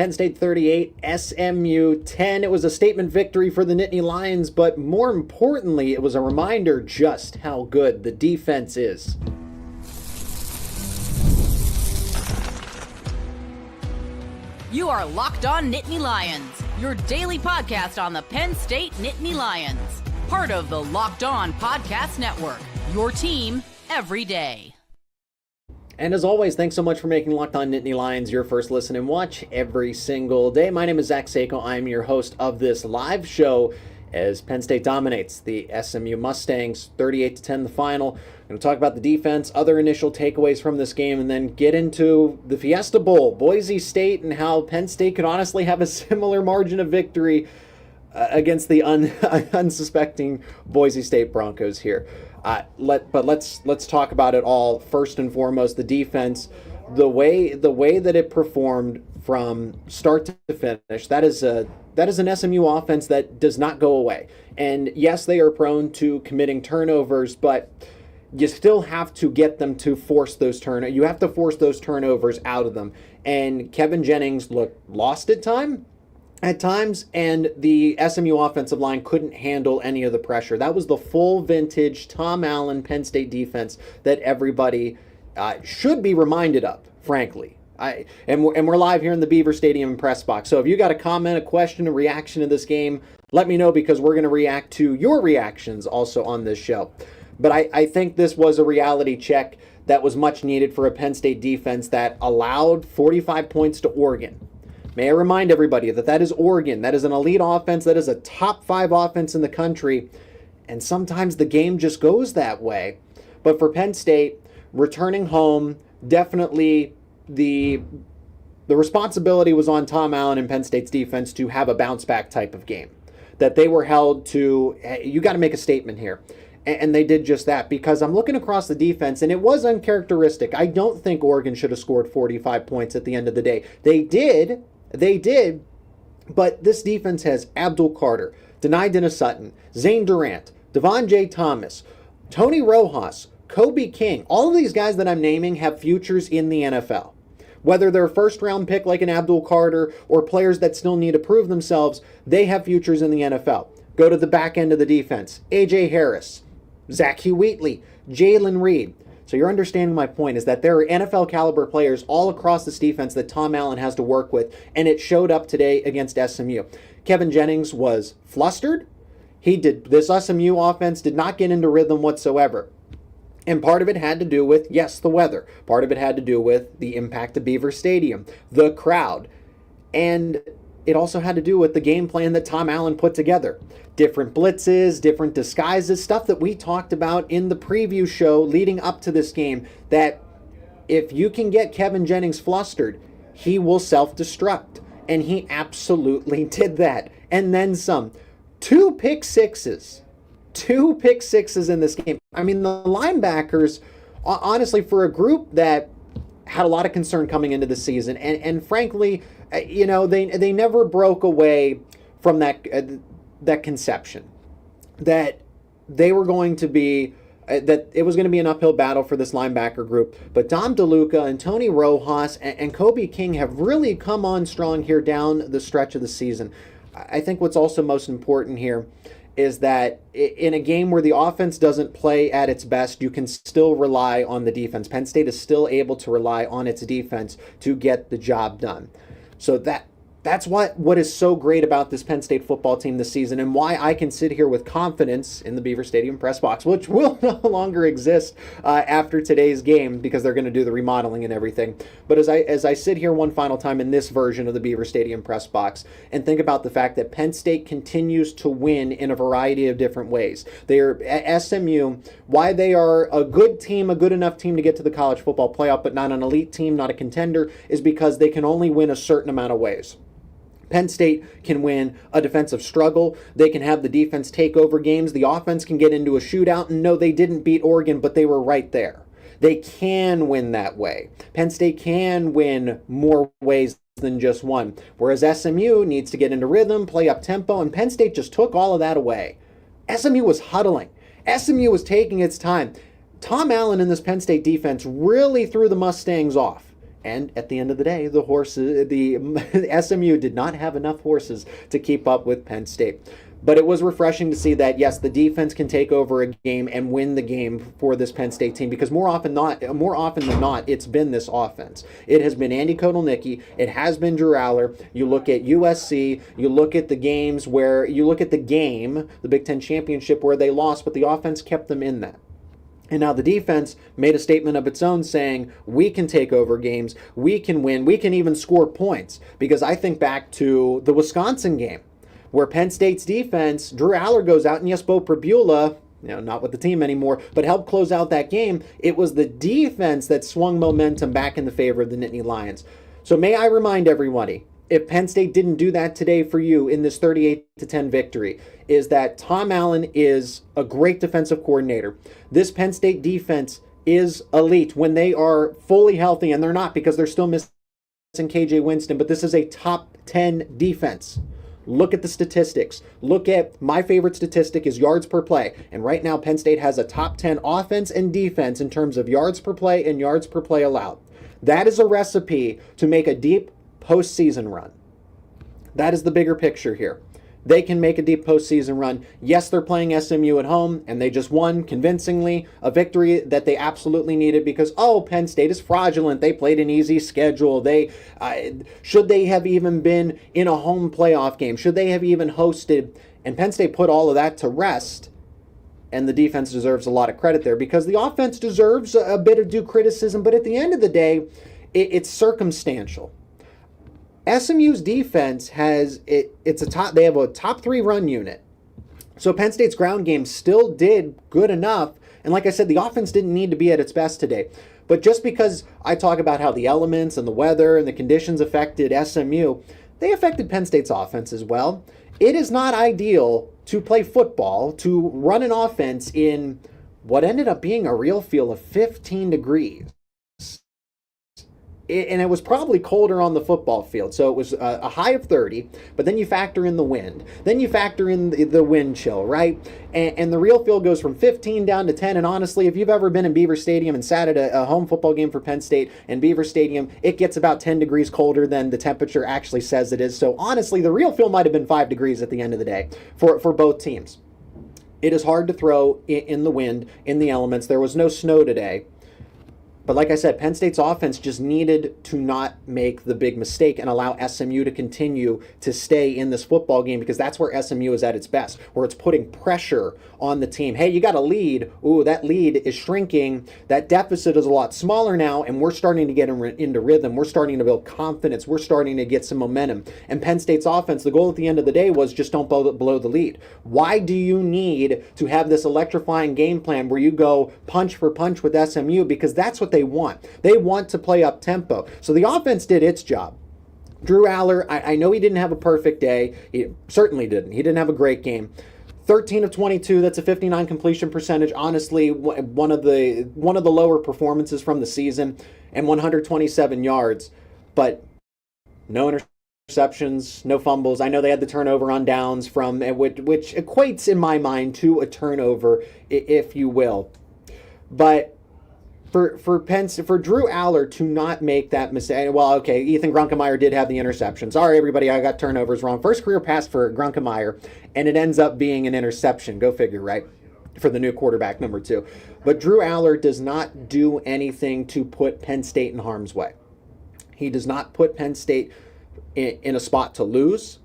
Penn State 38, SMU 10. It was a statement victory for the Nittany Lions, but more importantly, it was a reminder just how good the defense is. You are Locked On Nittany Lions, your daily podcast on the Penn State Nittany Lions. Part of the Locked On Podcast Network, your team every day. And as always, thanks so much for making Locked On Nittany Lions your first listen and watch every single day. My name is Zach Seyko. I'm your host of this live show as Penn State dominates the SMU Mustangs 38-10 the final. I'm going to talk about the defense, other initial takeaways from this game, and then get into the Fiesta Bowl, Boise State, and how Penn State could honestly have a similar margin of victory against the unsuspecting Boise State Broncos here. Let's talk about it all. First and foremost, the defense, the way that it performed from start to finish. That is an SMU offense that does not go away. And yes, they are prone to committing turnovers, but you still have to get them to force those turnovers. You have to force those turnovers out of them. And Kevin Jennings looked lost at times, and the SMU offensive line couldn't handle any of the pressure. That was the full vintage Tom Allen Penn State defense that everybody should be reminded of, frankly. And we're live here in the Beaver Stadium press box. So if you got a comment, a question, a reaction to this game, let me know, because we're going to react to your reactions also on this show. But I think this was a reality check that was much needed for a Penn State defense that allowed 45 points to Oregon. May I remind everybody that is Oregon. That is an elite offense. That is a top 5 offense in the country. And sometimes the game just goes that way. But for Penn State, returning home, definitely the responsibility was on Tom Allen and Penn State's defense to have a bounce back type of game. That they were held to, hey, you got to make a statement here. And they did just that, because I'm looking across the defense, and it was uncharacteristic. I don't think Oregon should have scored 45 points at the end of the day. They did, but this defense has Abdul Carter, Denai Dennis-Sutton, Zane Durant, Devon J. Thomas, Tony Rojas, Kobe King. All of these guys that I'm naming have futures in the NFL. Whether they're a first-round pick like an Abdul Carter or players that still need to prove themselves, they have futures in the NFL. Go to the back end of the defense. A.J. Harris, Zach Wheatley, Jalen Reed. So you're understanding my point, is that there are NFL caliber players all across this defense that Tom Allen has to work with, and it showed up today against SMU. Kevin Jennings was flustered. This SMU offense did not get into rhythm whatsoever. And part of it had to do with, yes, the weather. Part of it had to do with the impact of Beaver Stadium, the crowd. And it also had to do with the game plan that Tom Allen put together. Different blitzes, different disguises, stuff that we talked about in the preview show leading up to this game, that if you can get Kevin Jennings flustered, he will self-destruct. And he absolutely did that. And then some. Two pick sixes in this game. I mean, the linebackers, honestly, for a group that had a lot of concern coming into the season, and frankly, they never broke away from that conception that they were going to be, that it was going to be an uphill battle for this linebacker group. But Dom DeLuca and Tony Rojas and Kobe King have really come on strong here down the stretch of the season. I think what's also most important here is that in a game where the offense doesn't play at its best, you can still rely on the defense. Penn State is still able to rely on its defense to get the job done. So that's what is so great about this Penn State football team this season, and why I can sit here with confidence in the Beaver Stadium press box, which will no longer exist after today's game, because they're going to do the remodeling and everything. But as I sit here one final time in this version of the Beaver Stadium press box and think about the fact that Penn State continues to win in a variety of different ways. They are at SMU, why they are a good team, a good enough team to get to the college football playoff, but not an elite team, not a contender, is because they can only win a certain amount of ways. Penn State can win a defensive struggle. They can have the defense take over games. The offense can get into a shootout. And no, they didn't beat Oregon, but they were right there. They can win that way. Penn State can win more ways than just one. Whereas SMU needs to get into rhythm, play up tempo, and Penn State just took all of that away. SMU was huddling. SMU was taking its time. Tom Allen and this Penn State defense really threw the Mustangs off. And at the end of the day, the SMU did not have enough horses to keep up with Penn State. But it was refreshing to see that, yes, the defense can take over a game and win the game for this Penn State team, because more often than not, it's been this offense. It has been Andy Kotelnicki. It has been Drew Aller. You look at USC. You look at the games where you look at the game, the Big Ten championship, where they lost, but the offense kept them in that. And now the defense made a statement of its own saying, we can take over games, we can win, we can even score points. Because I think back to the Wisconsin game, where Penn State's defense, Drew Aller goes out, and yes, Bo Pribula, not with the team anymore, but helped close out that game. It was the defense that swung momentum back in the favor of the Nittany Lions. So may I remind everybody, if Penn State didn't do that today for you in this 38-10 victory, is that Tom Allen is a great defensive coordinator. This Penn State defense is elite when they are fully healthy, and they're not, because they're still missing KJ Winston, but this is a top 10 defense. Look at the statistics. Look at my favorite statistic is yards per play. And right now, Penn State has a top 10 offense and defense in terms of yards per play and yards per play allowed. That is a recipe to make a deep postseason run. That is the bigger picture here. They can make a deep postseason run. Yes, they're playing SMU at home, and they just won convincingly, a victory that they absolutely needed because, Penn State is fraudulent. They played an easy schedule. Should they have even been in a home playoff game? Should they have even hosted? And Penn State put all of that to rest, and the defense deserves a lot of credit there because the offense deserves a bit of due criticism, but at the end of the day, it's circumstantial. SMU's defense they have a top 3 run unit. So Penn State's ground game still did good enough. And like I said, the offense didn't need to be at its best today. But just because I talk about how the elements and the weather and the conditions affected SMU, they affected Penn State's offense as well. It is not ideal to play football, to run an offense in what ended up being a real feel of 15 degrees. And it was probably colder on the football field. So it was a high of 30, but then you factor in the wind. Then you factor in the wind chill, right? And the real feel goes from 15 down to 10. And honestly, if you've ever been in Beaver Stadium and sat at a home football game for Penn State in Beaver Stadium, it gets about 10 degrees colder than the temperature actually says it is. So honestly, the real feel might have been 5 degrees at the end of the day for both teams. It is hard to throw in the wind, in the elements. There was no snow today. But like I said, Penn State's offense just needed to not make the big mistake and allow SMU to continue to stay in this football game because that's where SMU is at its best, where it's putting pressure on the team. Hey, you got a lead. Ooh, that lead is shrinking. That deficit is a lot smaller now, and we're starting to get into rhythm. We're starting to build confidence. We're starting to get some momentum. And Penn State's offense, the goal at the end of the day was just don't blow the lead. Why do you need to have this electrifying game plan where you go punch for punch with SMU? Because that's what they want. They want to play up tempo. So the offense did its job. Drew Aller, I know he didn't have a perfect day. He certainly didn't. He didn't have a great game. 13 of 22, that's a 59 completion percentage. Honestly, one of the lower performances from the season, and 127 yards. But no interceptions, no fumbles. I know they had the turnover on downs which equates in my mind to a turnover, if you will. But for Drew Aller to not make that mistake, well, okay, Ethan Grunkemeyer did have the interception. Sorry, everybody, I got turnovers wrong. First career pass for Grunkemeyer, and it ends up being an interception. Go figure, right? For the new quarterback, number 2. But Drew Aller does not do anything to put Penn State in harm's way. He does not put Penn State in a spot to lose.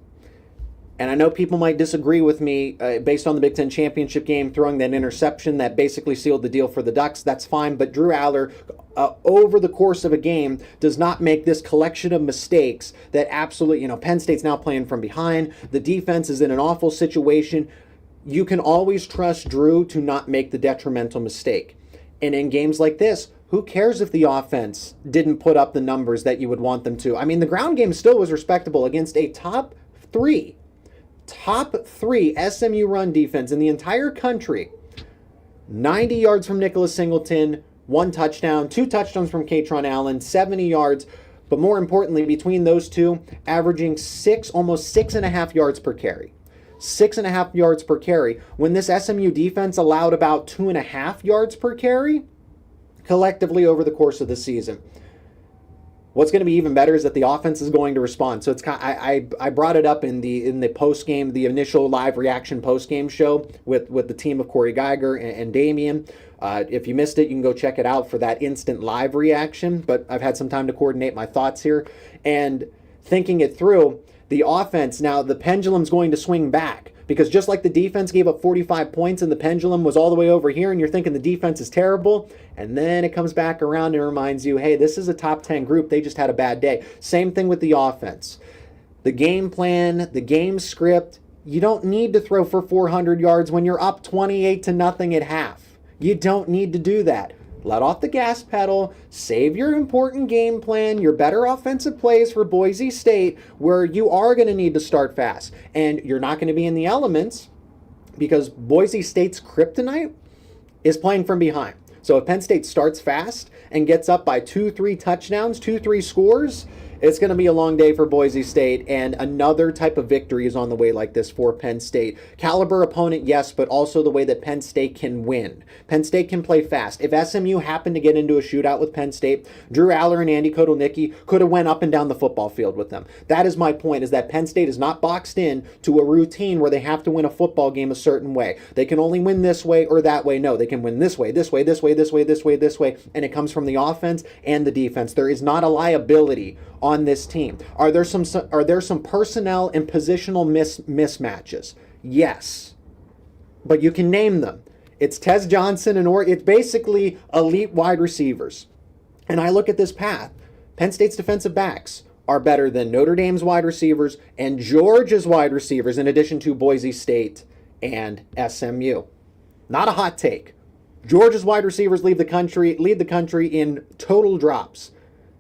And I know people might disagree with me based on the Big Ten championship game, throwing that interception that basically sealed the deal for the Ducks. That's fine. But Drew Aller, over the course of a game, does not make this collection of mistakes that absolutely, Penn State's now playing from behind. The defense is in an awful situation. You can always trust Drew to not make the detrimental mistake. And in games like this, who cares if the offense didn't put up the numbers that you would want them to? I mean, the ground game still was respectable against a top three SMU run defense in the entire country. 90 yards from Nicholas Singleton, 1 touchdown, 2 touchdowns from Katron Allen, 70 yards. But more importantly, between those two, averaging almost 6.5 yards per carry. 6.5 yards per carry. When this SMU defense allowed about 2.5 yards per carry collectively over the course of the season. What's going to be even better is that the offense is going to respond. So it's I brought it up in the post game, the initial live reaction post game show with the team of Corey Geiger and Damian. If you missed it, you can go check it out for that instant live reaction. But I've had some time to coordinate my thoughts here and thinking it through. The offense now, the pendulum's going to swing back. Because just like the defense gave up 45 points and the pendulum was all the way over here and you're thinking the defense is terrible, and then it comes back around and reminds you, hey, this is a top 10 group. They just had a bad day. Same thing with the offense. The game plan, the game script, you don't need to throw for 400 yards when you're up 28-0 at half. You don't need to do that. Let off the gas pedal, save your important game plan, your better offensive plays for Boise State, where you are going to need to start fast. And you're not going to be in the elements because Boise State's kryptonite is playing from behind. So if Penn State starts fast and gets up by 2-3 touchdowns, 2-3 scores, it's going to be a long day for Boise State, and another type of victory is on the way like this for Penn State. Caliber opponent, yes, but also the way that Penn State can win. Penn State can play fast. If SMU happened to get into a shootout with Penn State, Drew Aller and Andy Kotelnicki could have went up and down the football field with them. That is my point, is that Penn State is not boxed in to a routine where they have to win a football game a certain way. They can only win this way or that way. No, they can win this way, this way, this way, this way, this way, this way, and it comes from the offense and the defense. There is not a liability on this team. Are there some personnel and positional mismatches? Yes. But you can name them. It's Tez Johnson and it's basically elite wide receivers. And I look at this path. Penn State's defensive backs are better than Notre Dame's wide receivers and Georgia's wide receivers, in addition to Boise State and SMU. Not a hot take. Georgia's wide receivers lead the country in total drops.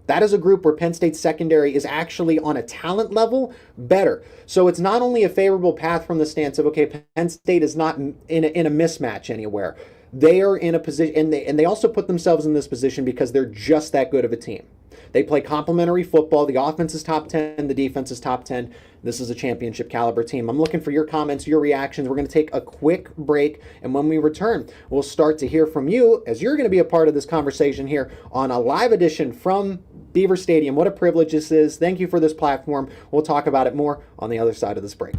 That is a group where Penn State's secondary is actually on a talent level better. So it's not only a favorable path from the stance of, okay, Penn State is not in a mismatch anywhere. They are in a position, and they also put themselves in this position because they're just that good of a team. They play complementary football. The offense is top 10. The defense is top 10. This is a championship caliber team. I'm looking for your comments, your reactions. We're going to take a quick break, and when we return, we'll start to hear from you as you're going to be a part of this conversation here on a live edition from Beaver Stadium. What a privilege this is. Thank you for this platform. We'll talk about it more on the other side of this break.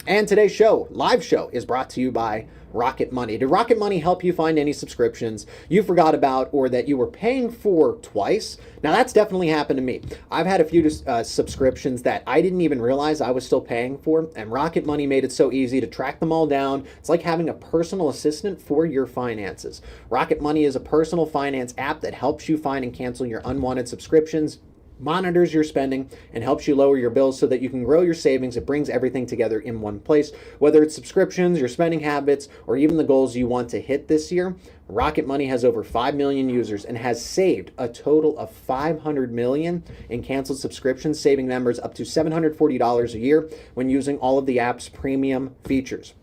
And today's show, live show, is brought to you by Rocket Money. Did Rocket Money help you find any subscriptions you forgot about or that you were paying for twice? Now, that's definitely happened to me. I've had a few subscriptions that I didn't even realize I was still paying for, and Rocket Money made it so easy to track them all down. It's like having a personal assistant for your finances. Rocket Money is a personal finance app that helps you find and cancel your unwanted subscriptions, monitors your spending, and helps you lower your bills so that you can grow your savings. It brings everything together in one place. Whether it's subscriptions, your spending habits, or even the goals you want to hit this year, Rocket Money has over 5 million users and has saved a total of $500 million in canceled subscriptions, saving members up to $740 a year when using all of the app's premium features.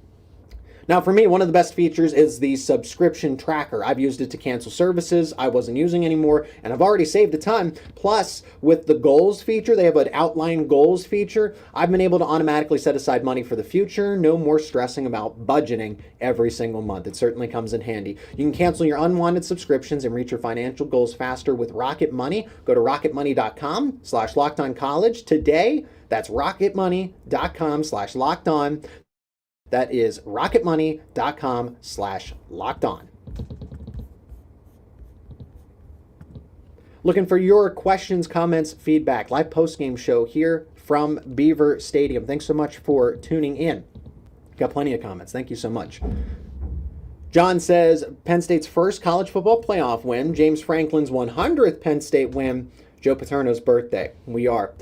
Now, for me, one of the best features is the subscription tracker. I've used it to cancel services I wasn't using anymore, and I've already saved a ton. Plus, with the goals feature, they have an outline goals feature. I've been able to automatically set aside money for the future. No more stressing about budgeting every single month. It certainly comes in handy. You can cancel your unwanted subscriptions and reach your financial goals faster with Rocket Money. Go to rocketmoney.com/lockedoncollege today. That's rocketmoney.com/lockedon. That is rocketmoney.com/lockedon. Looking for your questions, comments, feedback. Live post-game show here from Beaver Stadium. Thanks so much for tuning in. Got plenty of comments. Thank you so much. John says, Penn State's first college football playoff win. James Franklin's 100th Penn State win. Joe Paterno's birthday. We are.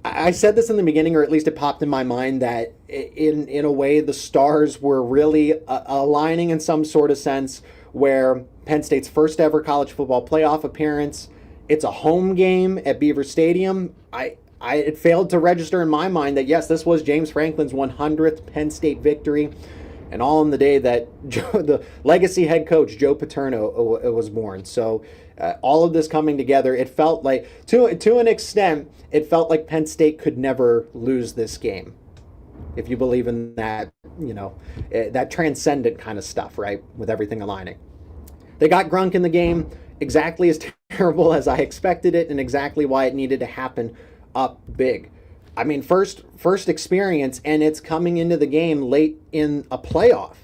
I said this in the beginning, or at least it popped in my mind, that in a way the stars were really aligning in some sort of sense, where Penn State's first ever college football playoff appearance, it's a home game at Beaver Stadium. It failed to register in my mind that, yes, this was James Franklin's 100th Penn State victory, and all in the day that the legacy head coach, Joe Paterno, was born. So all of this coming together, it felt like, to an extent, it felt like Penn State could never lose this game. If you believe in that, that transcendent kind of stuff, right? With everything aligning. They got Grunk in the game. exactly as terrible as I expected it and exactly why it needed to happen up big. I mean, first experience, and it's coming into the game late in a playoff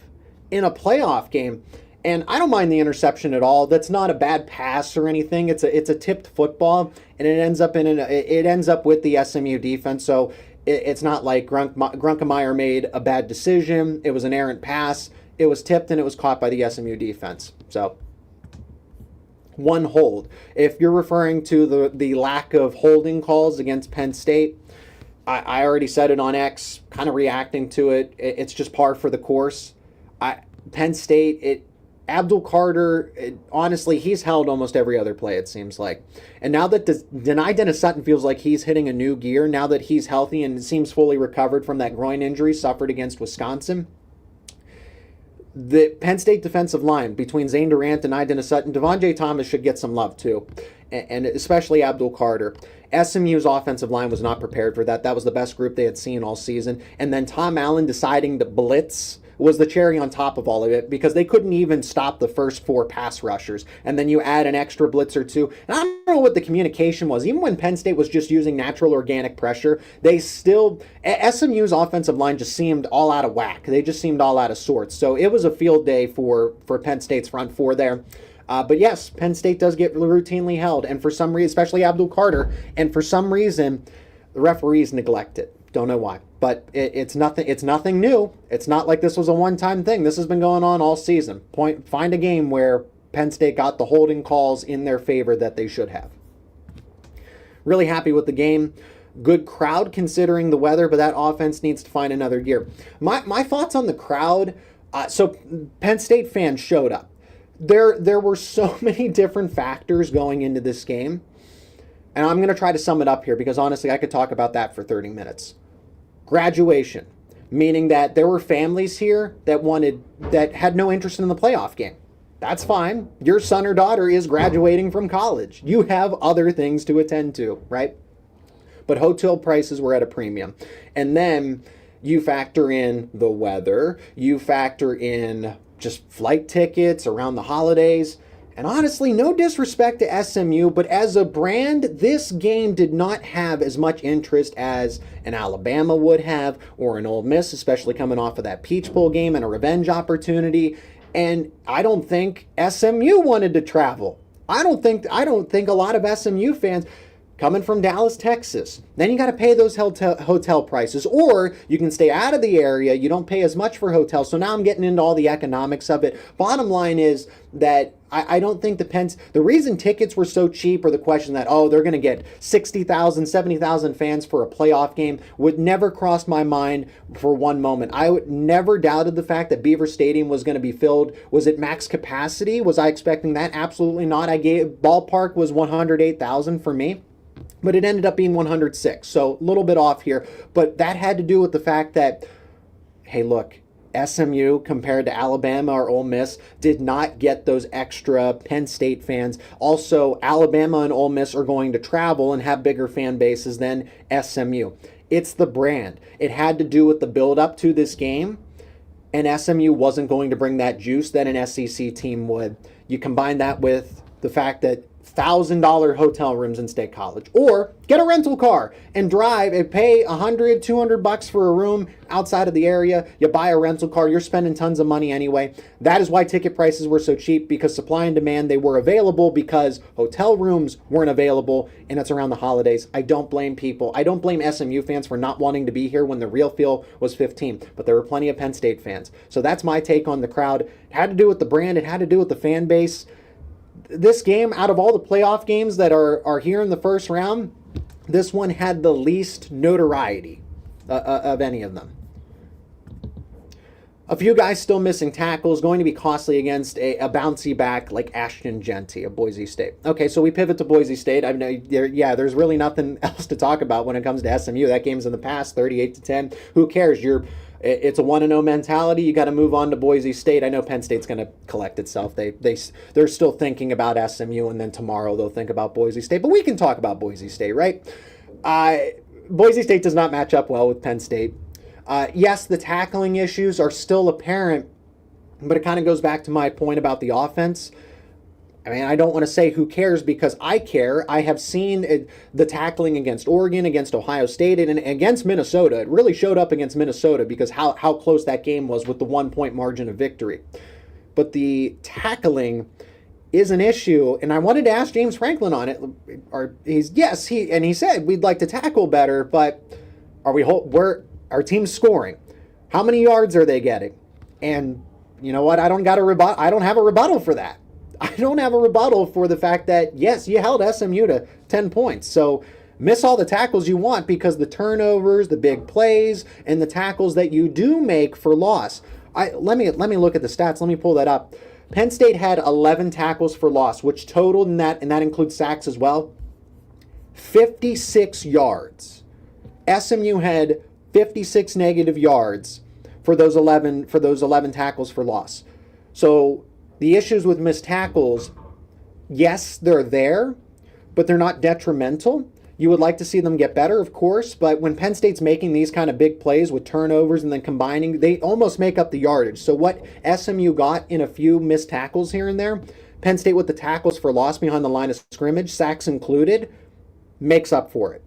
game. And I don't mind the interception at all. That's not a bad pass or anything. It's a tipped football, and it ends up with the SMU defense. So it's not like Grunkemeyer made a bad decision. It was an errant pass. It was tipped, and it was caught by the SMU defense. So one hold. If you're referring to the lack of holding calls against Penn State, I already said it on X, kind of reacting to it. It's just par for the course. Penn State, Abdul Carter, honestly, he's held almost every other play, it seems like. And now that Denai Dennis-Sutton feels like he's hitting a new gear, now that he's healthy and seems fully recovered from that groin injury suffered against Wisconsin, the Penn State defensive line between Zane Durant and Denai Dennis-Sutton, Devon J. Thomas should get some love too, and especially Abdul Carter. SMU's offensive line was not prepared for that. That was the best group they had seen all season. And then Tom Allen deciding to blitz was the cherry on top of all of it, because they couldn't even stop the first 4 pass rushers. And then you add an extra blitz or two. And I don't know what the communication was. Even when Penn State was just using natural organic pressure, SMU's offensive line just seemed all out of whack. They just seemed all out of sorts. So it was a field day for Penn State's front four there. But yes, Penn State does get routinely held, and for some reason, especially Abdul Carter, and for some reason, the referees neglect it. Don't know why, but it's nothing. It's nothing new. It's not like this was a one-time thing. This has been going on all season. Find a game where Penn State got the holding calls in their favor that they should have. Really happy with the game. Good crowd considering the weather, but that offense needs to find another gear. My thoughts on the crowd. So Penn State fans showed up. There were so many different factors going into this game, and I'm going to try to sum it up here because honestly I could talk about that for 30 minutes. Graduation, meaning that there were families here that had no interest in the playoff game. That's fine. Your son or daughter is graduating from college. You have other things to attend to, right? But hotel prices were at a premium. And then you factor in the weather, you factor in just flight tickets around the holidays. And honestly, no disrespect to SMU, but as a brand, this game did not have as much interest as an Alabama would have, or an Ole Miss, especially coming off of that Peach Bowl game and a revenge opportunity. And I don't think SMU wanted to travel. I don't think a lot of SMU fans coming from Dallas, Texas. Then you got to pay those hotel prices, or you can stay out of the area. You don't pay as much for hotels. So now I'm getting into all the economics of it. Bottom line is that I don't think the reason tickets were so cheap, or the question that, they're going to get 60,000, 70,000 fans for a playoff game, would never cross my mind for one moment. I would never doubted the fact that Beaver Stadium was going to be filled. Was it max capacity? Was I expecting that? Absolutely not. Ballpark was 108,000 for me. But it ended up being 106, so a little bit off here. But that had to do with the fact that, hey, look, SMU compared to Alabama or Ole Miss did not get those extra Penn State fans. Also, Alabama and Ole Miss are going to travel and have bigger fan bases than SMU. It's the brand. It had to do with the build-up to this game, and SMU wasn't going to bring that juice that an SEC team would. You combine that with the fact that $1,000 hotel rooms in State College, or get a rental car and drive and pay $100, $200 for a room outside of the area. You buy a rental car, you're spending tons of money anyway. That is why ticket prices were so cheap, because supply and demand, they were available because hotel rooms weren't available, and it's around the holidays. I don't blame people. I don't blame SMU fans for not wanting to be here when the real feel was 15, but there were plenty of Penn State fans. So that's my take on the crowd. It had to do with the brand. It had to do with the fan base. This game, out of all the playoff games that are here in the first round, this one had the least notoriety of any of them. A few guys still missing tackles, going to be costly against a bouncy back like Ashton Genty of Boise State. Okay, so we pivot to Boise State. I mean, there's really nothing else to talk about when it comes to SMU. That game's in the past, 38-10. Who cares? It's a 1-0 mentality. You got to move on to Boise State. I know Penn State's going to collect itself. They're still thinking about SMU, and then tomorrow they'll think about Boise State. But we can talk about Boise State, right? Boise State does not match up well with Penn State. Yes, the tackling issues are still apparent, but it kind of goes back to my point about the offense. I mean, I don't want to say who cares because I care. I have seen the tackling against Oregon, against Ohio State, and against Minnesota. It really showed up against Minnesota because how close that game was with the 1-point margin of victory. But the tackling is an issue, and I wanted to ask James Franklin on it. He said we'd like to tackle better, but our team's scoring? How many yards are they getting? And you know what? I don't have a rebuttal for that. I don't have a rebuttal for the fact that, yes, you held SMU to 10 points. So miss all the tackles you want because the turnovers, the big plays, and the tackles that you do make for loss. Let me look at the stats. Let me pull that up. Penn State had 11 tackles for loss, which totaled in that, and that includes sacks as well, 56 yards. SMU had 56 negative yards for those 11 tackles for loss. So the issues with missed tackles, yes, they're there, but they're not detrimental. You would like to see them get better, of course, but when Penn State's making these kind of big plays with turnovers and then combining, they almost make up the yardage. So what SMU got in a few missed tackles here and there, Penn State with the tackles for loss behind the line of scrimmage, sacks included, makes up for it.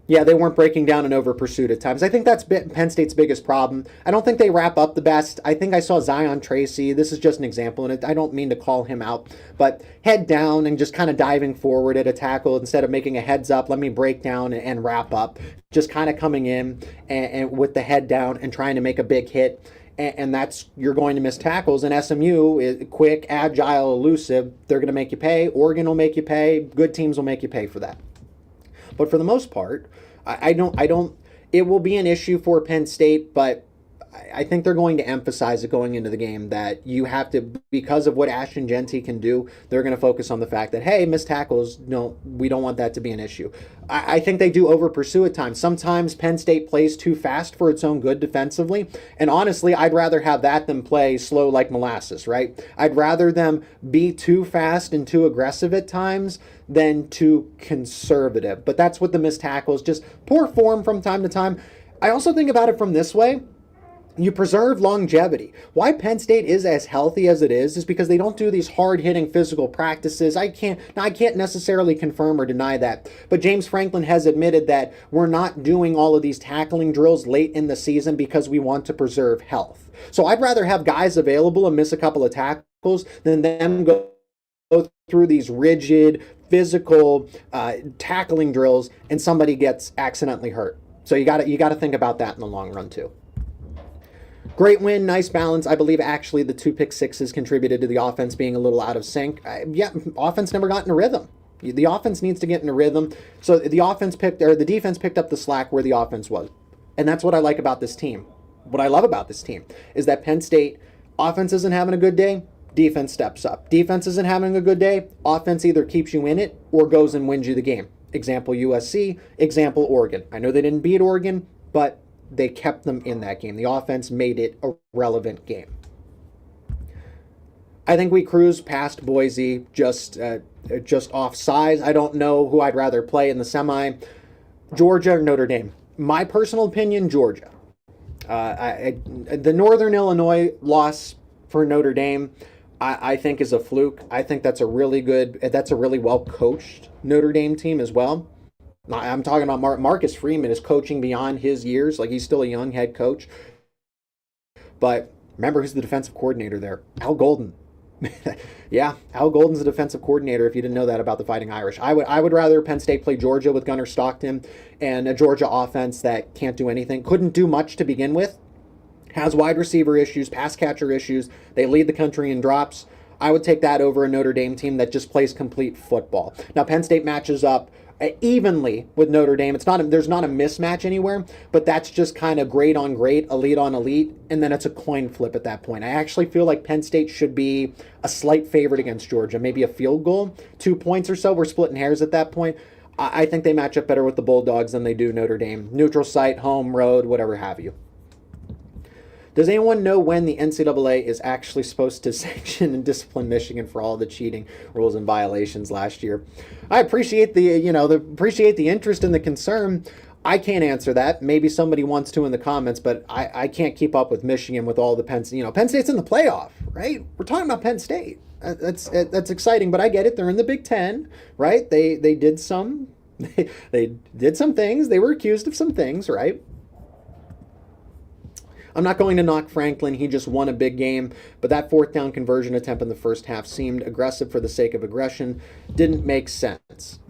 Yeah, they weren't breaking down an Overp Pursuit at times. I think that's Penn State's biggest problem. I don't think they wrap up the best. I think I saw Zion Tracy. This is just an example, and I don't mean to call him out, but head down and just kind of diving forward at a tackle instead of making a heads up, let me break down and wrap up. Just kind of coming in and with the head down and trying to make a big hit. And that's, you're going to miss tackles. And SMU is quick, agile, elusive. They're going to make you pay. Oregon will make you pay. Good teams will make you pay for that. But for the most part, I don't. It will be an issue for Penn State, but I think they're going to emphasize it going into the game that you have to, because of what Ashton Genty can do, they're going to focus on the fact that, hey, missed tackles, no, we don't want that to be an issue. I think they do Overp Pursue at times. Sometimes Penn State plays too fast for its own good defensively, and honestly, I'd rather have that than play slow like molasses, right? I'd rather them be too fast and too aggressive at times than too conservative. But that's what the missed tackles, just poor form from time to time. I also think about it from this way. You preserve longevity. Why Penn State is as healthy as it is because they don't do these hard-hitting physical practices. I can't necessarily confirm or deny that. But James Franklin has admitted that we're not doing all of these tackling drills late in the season because we want to preserve health. So I'd rather have guys available and miss a couple of tackles than them go through these rigid, physical tackling drills and somebody gets accidentally hurt. So you got to think about that in the long run too. Great win, nice balance. I believe actually the 2 pick sixes contributed to the offense being a little out of sync. Offense never got in a rhythm. The offense needs to get in a rhythm. So the defense picked up the slack where the offense was. And that's what I like about this team. What I love about this team is that Penn State offense isn't having a good day, defense steps up. Defense isn't having a good day, offense either keeps you in it or goes and wins you the game. Example USC, example Oregon. I know they didn't beat Oregon, but they kept them in that game. The offense made it a relevant game. I think we cruised past Boise just off size. I don't know who I'd rather play in the semi. Georgia or Notre Dame? My personal opinion, Georgia. The Northern Illinois loss for Notre Dame, I think is a fluke. I think that's a really well coached Notre Dame team as well. I'm talking about Marcus Freeman is coaching beyond his years. Like, he's still a young head coach. But remember who's the defensive coordinator there? Al Golden. Yeah, Al Golden's the defensive coordinator, if you didn't know that about the Fighting Irish. I would rather Penn State play Georgia with Gunnar Stockton and a Georgia offense that can't do anything. Couldn't do much to begin with. Has wide receiver issues, pass catcher issues. They lead the country in drops. I would take that over a Notre Dame team that just plays complete football. Now, Penn State matches up evenly with Notre Dame. There's not a mismatch anywhere, but that's just kind of grade on grade, elite on elite, and then it's a coin flip at that point. I actually feel like Penn State should be a slight favorite against Georgia, maybe a field goal, 2 points or so. We're splitting hairs at that point. I think they match up better with the Bulldogs than they do Notre Dame. Neutral site, home, road, whatever have you. Does anyone know when the NCAA is actually supposed to sanction and discipline Michigan for all the cheating rules and violations last year? I appreciate the interest and the concern. I can't answer that. Maybe somebody wants to in the comments, but I can't keep up with Michigan with all the Penn State's in the playoff, right? We're talking about Penn State. That's exciting, but I get it. They're in the Big Ten, right? They did some they did some things. They were accused of some things, right? I'm not going to knock Franklin. He just won a big game, but that fourth down conversion attempt in the first half seemed aggressive for the sake of aggression. Didn't make sense.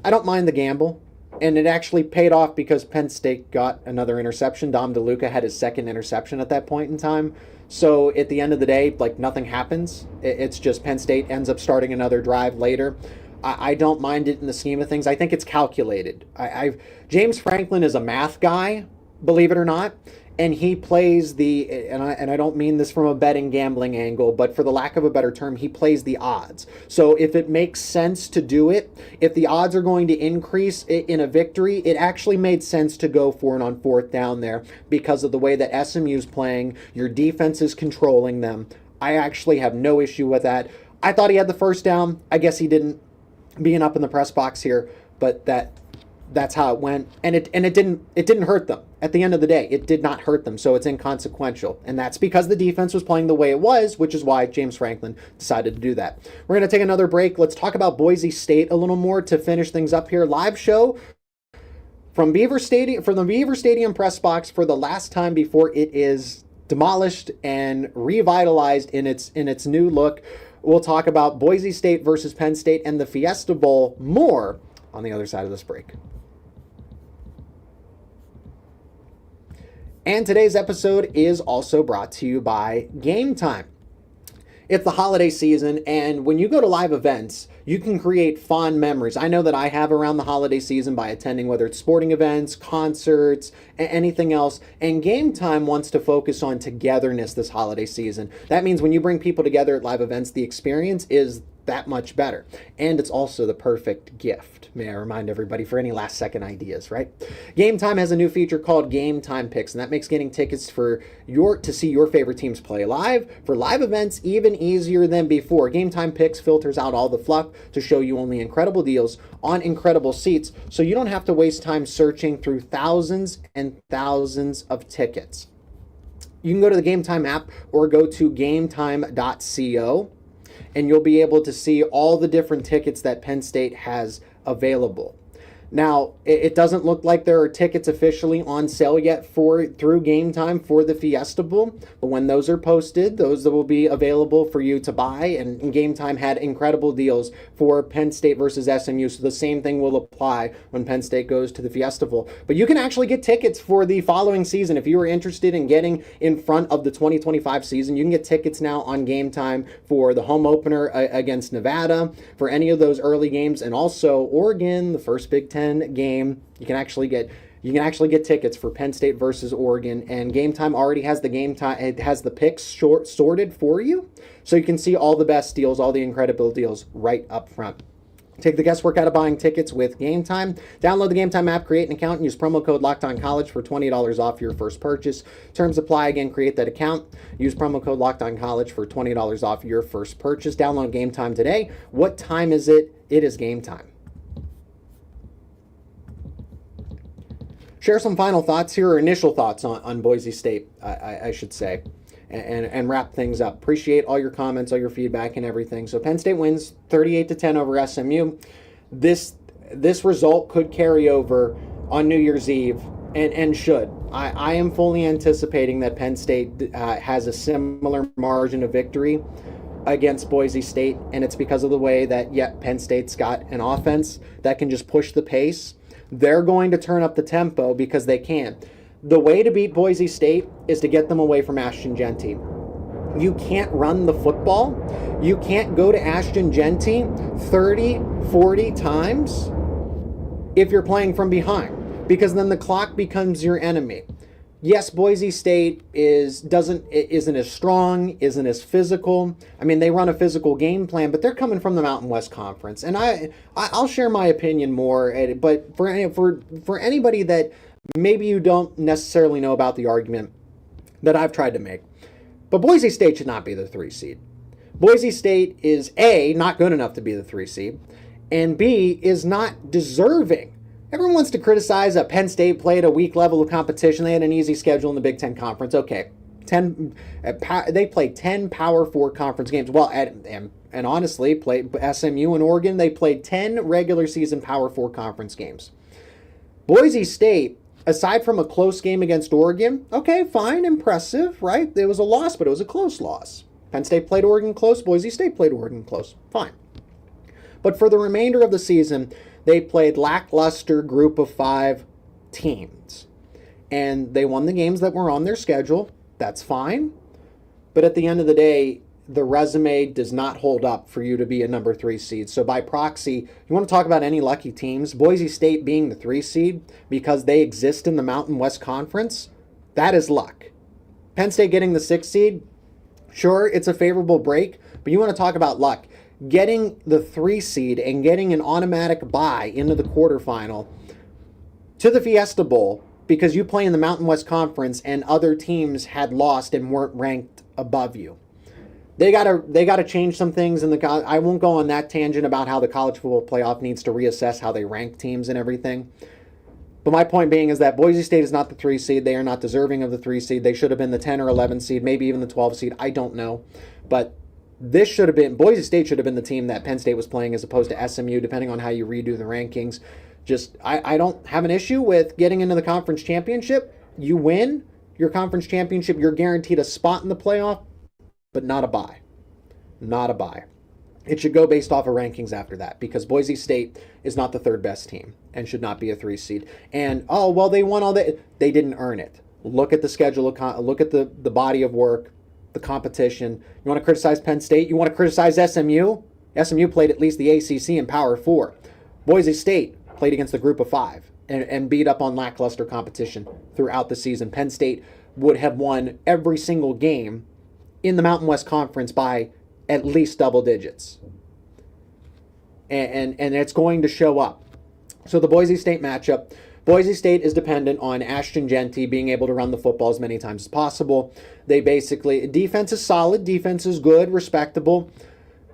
I don't mind the gamble, and it actually paid off because Penn State got another interception. Dom DeLuca had his second interception at that point in time. So at the end of the day, like, nothing happens. It's just Penn State ends up starting another drive later. I don't mind it in the scheme of things. I think it's calculated. James Franklin is a math guy, believe it or not. And he plays and I don't mean this from a betting gambling angle, but for the lack of a better term, he plays the odds. So if it makes sense to do it, if the odds are going to increase in a victory, it actually made sense to go for it on fourth down there because of the way that SMU's playing. Your defense is controlling them. I actually have no issue with that. I thought he had the first down. I guess he didn't, being up in the press box here, but that's how it went, and it didn't hurt them. At the end of the day, it did not hurt them, so it's inconsequential. And that's because the defense was playing the way it was, which is why James Franklin decided to do that. We're going to take another break. Let's talk about Boise State a little more to finish things up here. Live show from the Beaver Stadium press box for the last time before it is demolished and revitalized in its new look. We'll talk about Boise State versus Penn State and the Fiesta Bowl more on the other side of this break. And today's episode is also brought to you by Game Time. It's the holiday season, and when you go to live events, you can create fond memories. I know that I have around the holiday season by attending, whether it's sporting events, concerts, anything else. And Game Time wants to focus on togetherness this holiday season. That means when you bring people together at live events, the experience is that much better. And it's also the perfect gift, may I remind everybody, for any last second ideas, right? Game Time has a new feature called Game Time Picks, and that makes getting tickets to see your favorite teams play live for live events even easier than before. Game Time Picks filters out all the fluff to show you only incredible deals on incredible seats, so you don't have to waste time searching through thousands and thousands of tickets. You can go to the Game Time app or go to gametime.co, and you'll be able to see all the different tickets that Penn State has available. Now, it doesn't look like there are tickets officially on sale yet through Game Time for the Fiesta Bowl, but when those are posted, those will be available for you to buy, and Game Time had incredible deals for Penn State versus SMU, so the same thing will apply when Penn State goes to the Fiesta Bowl. But you can actually get tickets for the following season. If you are interested in getting in front of the 2025 season, you can get tickets now on Game Time for the home opener against Nevada, for any of those early games, and also Oregon, the first Big Ten game. You can actually get tickets for Penn State versus Oregon, and Game Time already has it has the picks sorted for you, so you can see all the best deals, all the incredible deals right up front. Take the guesswork out of buying tickets with Game Time. Download the Game Time app, create an account, and use promo code LOCKEDONCollege for $20 off your first purchase. Terms apply. Again, create that account. Use promo code LOCKEDONCollege for $20 off your first purchase. Download Game Time today. What time is it? It is game time. Share some final thoughts here, or initial thoughts on Boise State, I should say, and wrap things up. Appreciate all your comments, all your feedback, and everything. So Penn State wins 38-10 over SMU. This result could carry over on New Year's Eve, and should. I am fully anticipating that Penn State has a similar margin of victory against Boise State, and it's because of the way that, Penn State's got an offense that can just push the pace. They're going to turn up the tempo because they can. The way to beat Boise State is to get them away from Ashton Genty. You can't run the football. You can't go to Ashton Genty 30, 40 times if you're playing from behind, because then the clock becomes your enemy. Yes, Boise State isn't as strong, isn't as physical. I mean, they run a physical game plan, but they're coming from the Mountain West Conference, and I'll share my opinion more. But for anybody that maybe you don't necessarily know about the argument that I've tried to make, but Boise State should not be the 3 seed. Boise State is A, not good enough to be the 3 seed, and B, is not deserving Everyone wants to criticize that Penn State played a weak level of competition. They had an easy schedule in the Big Ten Conference. Okay, they played 10 Power 4 conference games. Well, and honestly, played SMU and Oregon. They played 10 regular season Power 4 conference games. Boise State, aside from a close game against Oregon, okay, fine, impressive, right? It was a loss, but it was a close loss. Penn State played Oregon close. Boise State played Oregon close. Fine. But for the remainder of the season, they played lackluster group of 5 teams. And they won the games that were on their schedule. That's fine. But at the end of the day, the resume does not hold up for you to be a number 3 seed. So by proxy, you want to talk about any lucky teams, Boise State being the 3 seed because they exist in the Mountain West Conference, that is luck. Penn State getting the 6th seed, sure, it's a favorable break, but you want to talk about luck. Getting the 3 seed and getting an automatic bye into the quarterfinal to the Fiesta Bowl because you play in the Mountain West Conference and other teams had lost and weren't ranked above you. They gotta change some things in the. I won't go on that tangent about how the college football playoff needs to reassess how they rank teams and everything. But my point being is that Boise State is not the 3 seed. They are not deserving of the 3 seed. They should have been the 10 or 11 seed, maybe even the 12 seed. I don't know, but this should have been, Boise State should have been the team that Penn State was playing as opposed to SMU, depending on how you redo the rankings. I don't have an issue with getting into the conference championship. You win your conference championship, you're guaranteed a spot in the playoff, but not a bye. Not a bye. It should go based off of rankings after that because Boise State is not the 3rd best team and should not be a 3 seed. And, oh, well, they won all that. They didn't earn it. Look at the schedule, look at the body of work, the competition. You want to criticize Penn State? You want to criticize SMU? SMU played at least the ACC in Power 4. Boise State played against the group of 5 and beat up on lackluster competition throughout the season. Penn State would have won every single game in the Mountain West Conference by at least double digits. And it's going to show up. So the Boise State matchup, Boise State is dependent on Ashton Jeanty being able to run the football as many times as possible. They basically, defense is solid, defense is good, respectable,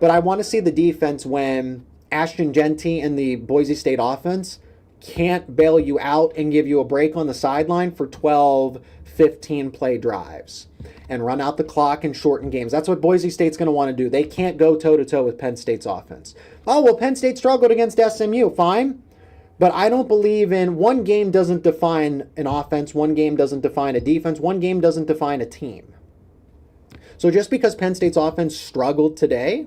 but I want to see the defense when Ashton Jeanty and the Boise State offense can't bail you out and give you a break on the sideline for 12, 15 play drives and run out the clock and shorten games. That's what Boise State's going to want to do. They can't go toe-to-toe with Penn State's offense. Oh, well, Penn State struggled against SMU. Fine. But I don't believe in one game doesn't define an offense, one game doesn't define a defense, one game doesn't define a team. So just because Penn State's offense struggled today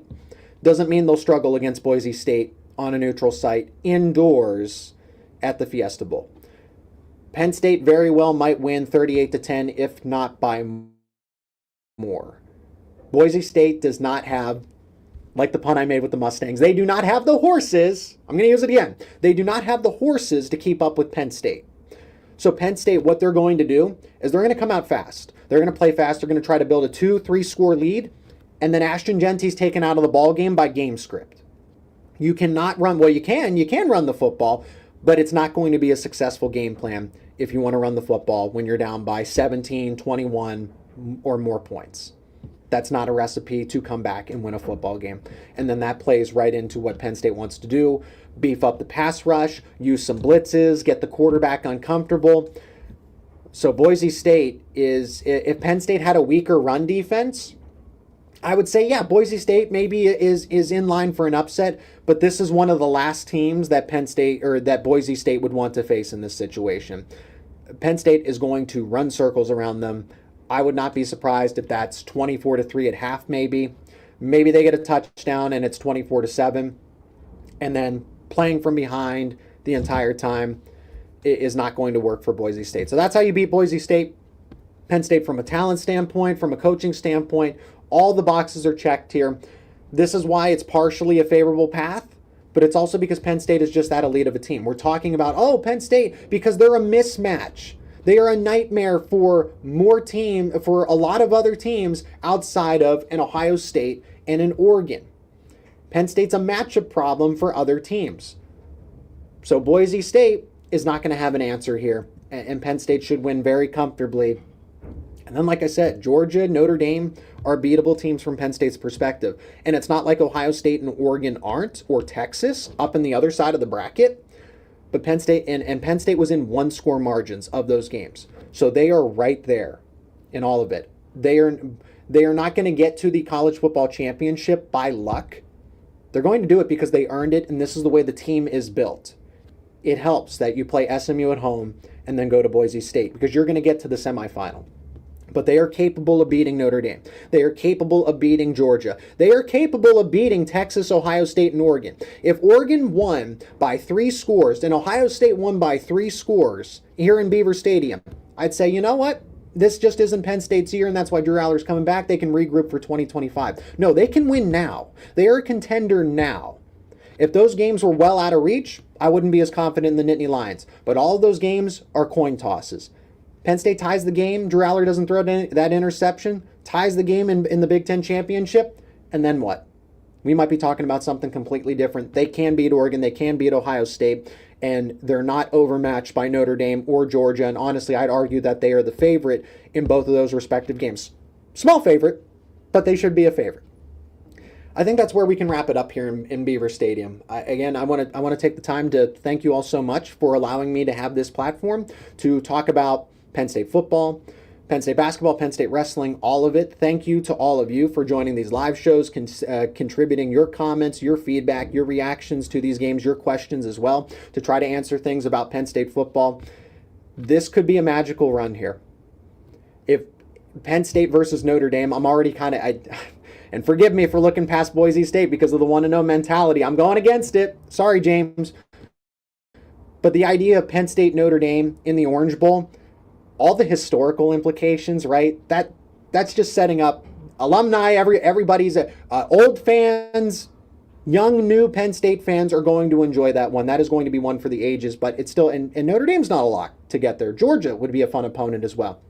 doesn't mean they'll struggle against Boise State on a neutral site indoors at the Fiesta Bowl. Penn State very well might win 38-10, if not by more. Boise State does not have, like the pun I made with the Mustangs, they do not have the horses. I'm going to use it again. They do not have the horses to keep up with Penn State. So Penn State, what they're going to do is they're going to come out fast. They're going to play fast. They're going to try to build a 2-3 score lead. And then Ashton Jeanty's taken out of the ball game by game script. You cannot run, well, you can run the football, but it's not going to be a successful game plan if you want to run the football when you're down by 17, 21 or more points. That's not a recipe to come back and win a football game. And then that plays right into what Penn State wants to do. Beef up the pass rush, use some blitzes, get the quarterback uncomfortable. So Boise State is, if Penn State had a weaker run defense, I would say, yeah, Boise State maybe is in line for an upset, but this is one of the last teams that Penn State or that Boise State would want to face in this situation. Penn State is going to run circles around them. I would not be surprised if that's 24-3 at half maybe. Maybe they get a touchdown and it's 24-7. And then playing from behind the entire time is not going to work for Boise State. So that's how you beat Boise State. Penn State from a talent standpoint, from a coaching standpoint, all the boxes are checked here. This is why it's partially a favorable path, but it's also because Penn State is just that elite of a team. We're talking about, oh, Penn State, because they're a mismatch. They are a nightmare for for a lot of other teams outside of an Ohio State and an Oregon. Penn State's a matchup problem for other teams. So Boise State is not going to have an answer here, and Penn State should win very comfortably. And then, like I said, Georgia, Notre Dame are beatable teams from Penn State's perspective. And it's not like Ohio State and Oregon aren't, or Texas up in the other side of the bracket. But Penn State and Penn State was in one-score margins of those games. So they are right there in all of it. They are not going to get to the college football championship by luck. They're going to do it because they earned it, and this is the way the team is built. It helps that you play SMU at home and then go to Boise State because you're going to get to the semifinal. But they are capable of beating Notre Dame. They are capable of beating Georgia. They are capable of beating Texas, Ohio State, and Oregon. If Oregon won by 3 scores and Ohio State won by 3 scores here in Beaver Stadium, I'd say, you know what? This just isn't Penn State's year, and that's why Drew Aller's coming back. They can regroup for 2025. No, they can win now. They are a contender now. If those games were well out of reach, I wouldn't be as confident in the Nittany Lions. But all of those games are coin tosses. Penn State ties the game. Drew Aller doesn't throw that interception. Ties the game in the Big Ten Championship. And then what? We might be talking about something completely different. They can beat Oregon. They can beat Ohio State. And they're not overmatched by Notre Dame or Georgia. And honestly, I'd argue that they are the favorite in both of those respective games. Small favorite, but they should be a favorite. I think that's where we can wrap it up here in Beaver Stadium. I want to take the time to thank you all so much for allowing me to have this platform to talk about Penn State football, Penn State basketball, Penn State wrestling, all of it. Thank you to all of you for joining these live shows, contributing your comments, your feedback, your reactions to these games, your questions as well, to try to answer things about Penn State football. This could be a magical run here. If Penn State versus Notre Dame, I'm already and forgive me for looking past Boise State because of the want-to-know mentality. I'm going against it. Sorry, James. But the idea of Penn State, Notre Dame in the Orange Bowl, all the historical implications, right? That's just setting up alumni. Everybody's old fans, young, new Penn State fans are going to enjoy that one. That is going to be one for the ages, but it's still, and Notre Dame's not a lock to get there. Georgia would be a fun opponent as well.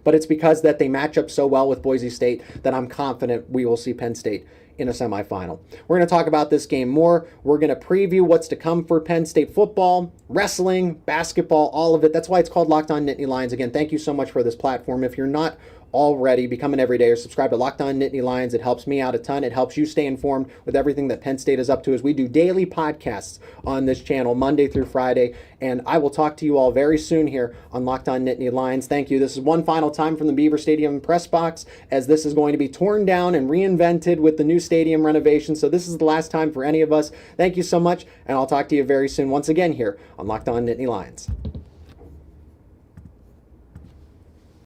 But it's because that they match up so well with Boise State that I'm confident we will see Penn State in a semifinal. We're going to talk about this game more. We're going to preview what's to come for Penn State football, wrestling, basketball, all of it. That's why it's called Locked On Nittany Lions. Again, thank you so much for this platform. If you're not already, become an everyday or subscribe to Locked On Nittany Lions. It helps me out a ton. It helps you stay informed with everything that Penn State is up to as we do daily podcasts on this channel Monday through Friday. And I will talk to you all very soon here on Locked On Nittany Lions. Thank you. This is one final time from the Beaver Stadium press box as this is going to be torn down and reinvented with the new stadium renovation. So this is the last time for any of us. Thank you so much, and I'll talk to you very soon once again here on Locked On Nittany Lions.